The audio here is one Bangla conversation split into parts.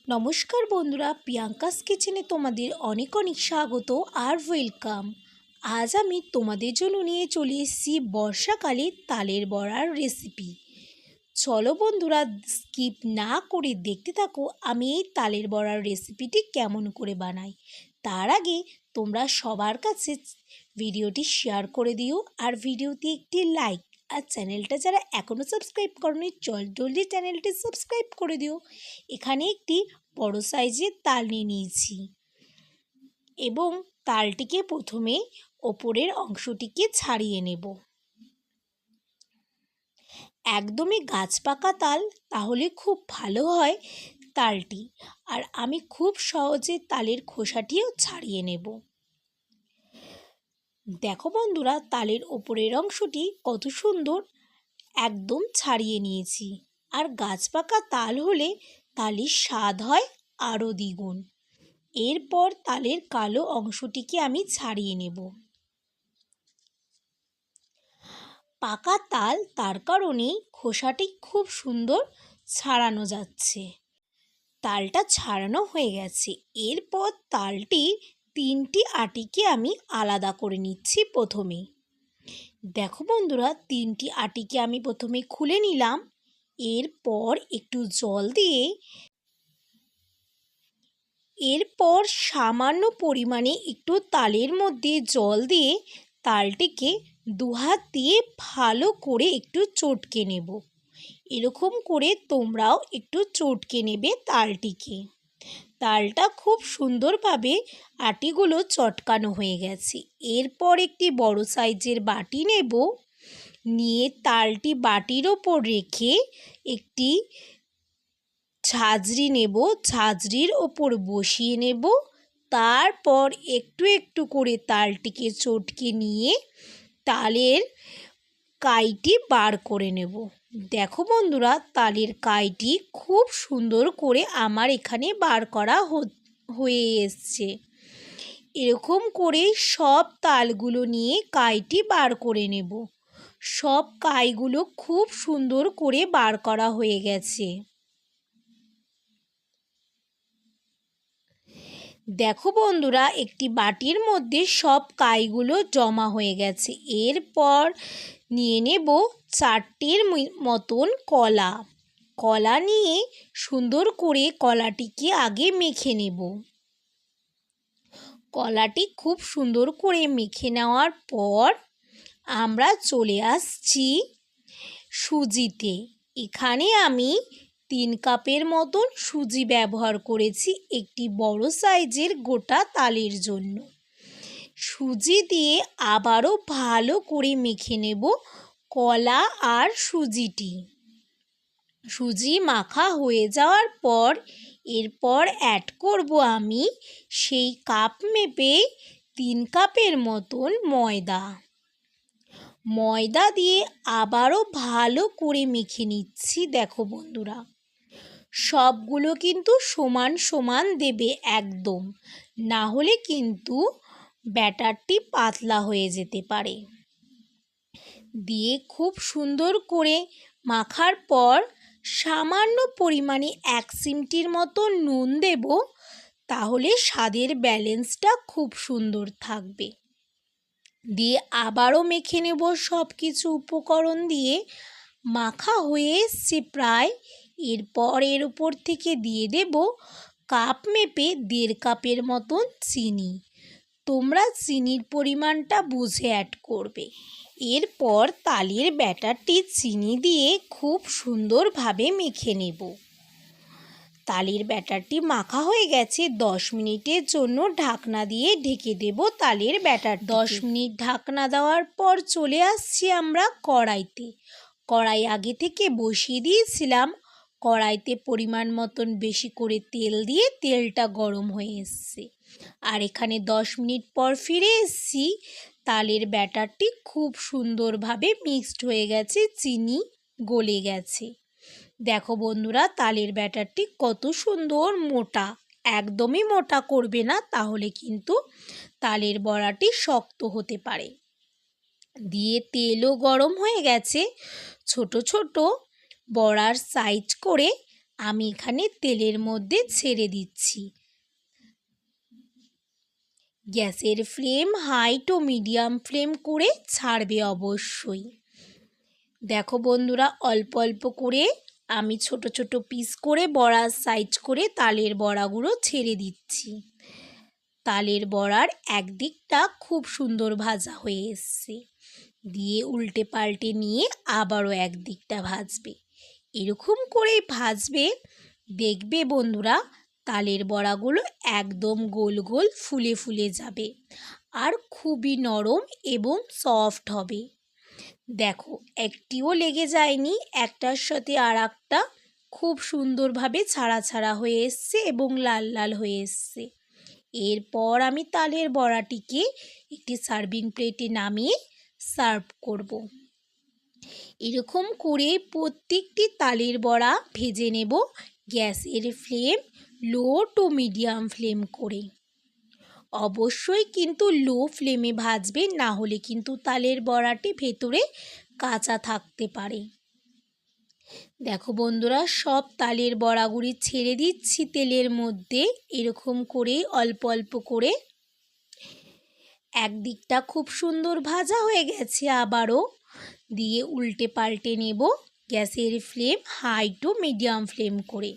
নমস্কার বন্ধুরা, প্রিয়াঙ্কাস কিচেনে তোমাদের অনেক অনেক স্বাগত আর ওয়েলকাম। আজ আমি তোমাদের জন্য নিয়ে চলে এসেছি বর্ষাকালে তালের বড়ার রেসিপি। চলো বন্ধুরা, স্কিপ না করে দেখতে থাকো আমি এই তালের বড়ার রেসিপিটি কেমন করে বানাই। তার আগে তোমরা সবার কাছে ভিডিওটি শেয়ার করে দিও আর ভিডিওতে একটি লাইক, আর চ্যানেলটা যারা এখনও সাবস্ক্রাইব করোনি জলদি চ্যানেলটি সাবস্ক্রাইব করে দিও। এখানে একটি বড় সাইজের তাল নিয়ে নিয়েছি এবং তালটিকে প্রথমে ওপরের অংশটিকে ছাড়িয়ে নেব। একদমই গাছ পাকা তাল, তাহলে খুব ভালো হয় তালটি। আর আমি খুব সহজে তালের খোসাটিও ছাড়িয়ে নেব। দেখো বন্ধুরা, তালের ওপরের অংশটি কত সুন্দর একদম ছাড়িয়ে নিয়েছি। আর গাছ পাকা তাল হলে তালের স্বাদ হয় আরও দ্বিগুণ। এরপর তালের কালো অংশটিকে আমি ছাড়িয়ে নেব। পাকা তাল, তার কারণেই খোসাটি খুব সুন্দর ছাড়ানো যাচ্ছে। তালটা ছাড়ানো হয়ে গেছে। এরপর তালটির তিনটি আটিকে আমি আলাদা করে নিচ্ছি প্রথমে। দেখো বন্ধুরা, তিনটি আটিকে আমি প্রথমে খুলে নিলাম। এরপর একটু জল দিয়ে সামান্য পরিমাণে একটু তালের মধ্যে জল দিয়ে তালটিকে দুহাত দিয়ে ভালো করে একটু চটকে নেব। এরকম করে তোমরাও একটু চটকে নেবে তালটিকে। তালটা খুব সুন্দরভাবে আটিগুলো চটকানো হয়ে গেছে। এরপর একটি বড় সাইজের বাটি নেব। নিয়ে তালটি বাটির ওপর রেখে একটি ঝাঁঝরি নেব, ঝাঁঝরির ওপর বসিয়ে নেব। তারপর একটু একটু করে তালটিকে চটকে নিয়ে তালের কাইটি বার করে নেব। দেখো বন্ধুরা, তালের কাইটি খুব সুন্দর করে আমার এখানে বার করা হয়ে এসছে। এরকম করে সব তালগুলো নিয়ে কাইটি বার করে নেব। সব কাইগুলো খুব সুন্দর করে বার করা হয়ে গেছে। দেখো বন্ধুরা, একটি বাটির মধ্যে সব কাইগুলো জমা হয়ে গেছে। এরপর নিয়ে নেব 4টের মতন কলা। কলা নিয়ে সুন্দর করে কলাটিকে আগে মেখে নেব। কলাটি খুব সুন্দর করে মেখে নেওয়ার পর আমরা চলে আসছি সুজিতে। এখানে আমি 3 কাপের মতন সুজি ব্যবহার করেছি একটি বড় সাইজের গোটা তালের জন্য। সুজি দিয়ে আবারও ভালো করে মেখে নেব কলা আর সুজিটি। সুজি মাখা হয়ে যাওয়ার পর এরপর অ্যাড করব আমি সেই কাপ মেপে 3 কাপের মতন ময়দা। ময়দা দিয়ে আবারও ভালো করে মেখে নিচ্ছি। দেখো বন্ধুরা, সবগুলো কিন্তু সমান সমান দেবে একদম, না হলে কিন্তু ব্যাটারটি পাতলা হয়ে যেতে পারে। দিয়ে খুব সুন্দর করে মাখার পর সামান্য পরিমাণে 1 চিমটির মতো নুন দেব, তাহলে স্বাদের ব্যালেন্সটা খুব সুন্দর থাকবে। দিয়ে আবারও মেখে নেব সব কিছু উপকরণ দিয়ে। মাখা হয়ে এসছে প্রায়। এরপর এর উপর থেকে দিয়ে দেব কাপ মেপে 1.5 কাপের মতন চিনি। তোমরা চিনির পরিমাণটা বুঝে অ্যাড করবে। এরপর তালের ব্যাটারটি চিনি দিয়ে খুব সুন্দরভাবে মেখে নেব। তালের ব্যাটারটি মাখা হয়ে গেছে। 10 মিনিটের জন্য ঢাকনা দিয়ে ঢেকে দেব তালের ব্যাটার। 10 মিনিট ঢাকনা দেওয়ার পর চলে আসছি আমরা কড়াইতে। কড়াই আগে থেকে বসিয়ে দিয়েছিলাম। কড়াইতে পরিমাণ মতন বেশি করে তেল দিয়ে তেলটা গরম হয়ে এসছে। আর এখানে 10 মিনিট পর ফিরে এসেছি। তালের ব্যাটারটি খুব সুন্দরভাবে মিক্সড হয়ে গেছে, চিনি গলে গেছে। দেখো বন্ধুরা, তালের ব্যাটারটি কত সুন্দর মোটা। একদমই মোটা করবে না, তাহলে কিন্তু তালের বড়াটি শক্ত হতে পারে। দিয়ে তেলও গরম হয়ে গেছে। ছোট ছোট বড়ার সাইজ করে আমি এখানে তেলের মধ্যে ছেড়ে দিচ্ছি। গ্যাসের flame high to medium flame করে ছাড়বে অবশ্যই। দেখো বন্ধুরা, অল্প অল্প করে আমি ছোট ছোট পিস করে বড়ার সাইজ করে তালের বড়াগুলো ছেড়ে দিচ্ছি। তালের বড়ার একদিকটা খুব সুন্দর ভাজা হয়ে এসছে, দিয়ে উল্টে পাল্টে নিয়ে আবারও একদিকটা ভাজবে। এরকম করেই ভাজবে, দেখবে বন্ধুরা তালের বড়াগুলো একদম গোল গোল ফুলে ফুলে যাবে আর খুবই নরম এবং সফট হবে। দেখো একটিও লেগে যায়নি, একটার সাথে আর একটা খুব সুন্দরভাবে ছাড়া ছাড়া হয়ে এসছে এবং লাল লাল হয়ে এসছে। এরপর আমি তালের বড়াটিকে একটি সার্ভিং প্লেটে নামিয়ে সার্ভ করব। এরকম করে প্রত্যেকটি তালের বড়া ভেজে নেব গ্যাসের flame low to medium flame করে। অবশ্যই কিন্তু লো ফ্লেমে ভাজবে, না হলে কিন্তু তালের বড়াটি ভেতরে কাঁচা থাকতে পারে। দেখো বন্ধুরা, সব তালের বড়াগুলি ছেড়ে দিচ্ছি তেলের মধ্যে এরকম করে অল্প অল্প করে। একদিকটা খুব সুন্দর ভাজা হয়ে গেছে, আবারও দিয়ে উল্টে পাল্টে নেব গ্যাসের flame high to medium flame করে।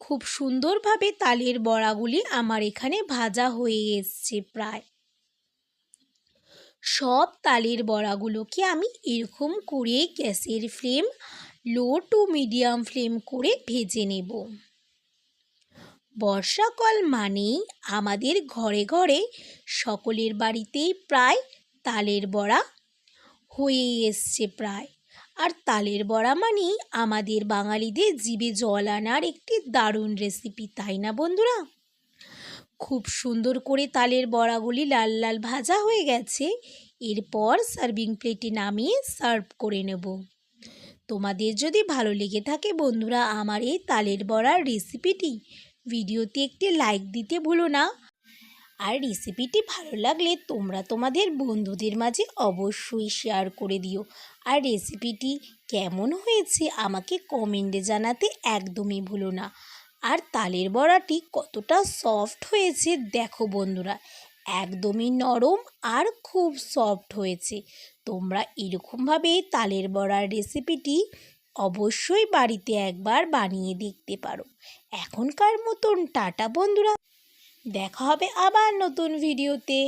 খুব সুন্দরভাবে তালের বড়াগুলি আমার এখানে ভাজা হয়ে এসছে প্রায়। সব তালের বড়াগুলোকে আমি এরকম করে গ্যাসের flame low to medium flame করে ভেজে নেব। বর্ষাকাল মানেই আমাদের ঘরে ঘরে সকলের বাড়িতেই প্রায় তালের বড়া হয়েই এসছে প্রায়। আর তালের বড়া মানেই আমাদের বাঙালিদের জিভে জল আনার একটি দারুণ রেসিপি, তাই না বন্ধুরা? খুব সুন্দর করে তালের বড়াগুলি লাল লাল ভাজা হয়ে গেছে। এরপর সার্ভিং প্লেটে নামিয়ে সার্ভ করে নেব। তোমাদের যদি ভালো লেগে থাকে বন্ধুরা আমার এই তালের বড়ার রেসিপিটি, ভিডিওতে একটি লাইক দিতে ভুলো না। আর রেসিপিটি ভালো লাগলে তোমরা তোমাদের বন্ধুদের মাঝে অবশ্যই শেয়ার করে দিও। আর রেসিপিটি কেমন হয়েছে আমাকে কমেন্টে জানাতে একদমই ভুলো না। আর তালের বড়াটি কতটা সফট হয়েছে দেখো বন্ধুরা, একদমই নরম আর খুব সফট হয়েছে। তোমরা এরকমভাবে তালের বড়ার রেসিপিটি অবশ্যই বাড়িতে একবার বানিয়ে দেখতে পারো। এখনকার মতন টাটা বন্ধুরা, দেখা হবে আবার নতুন ভিডিওতে।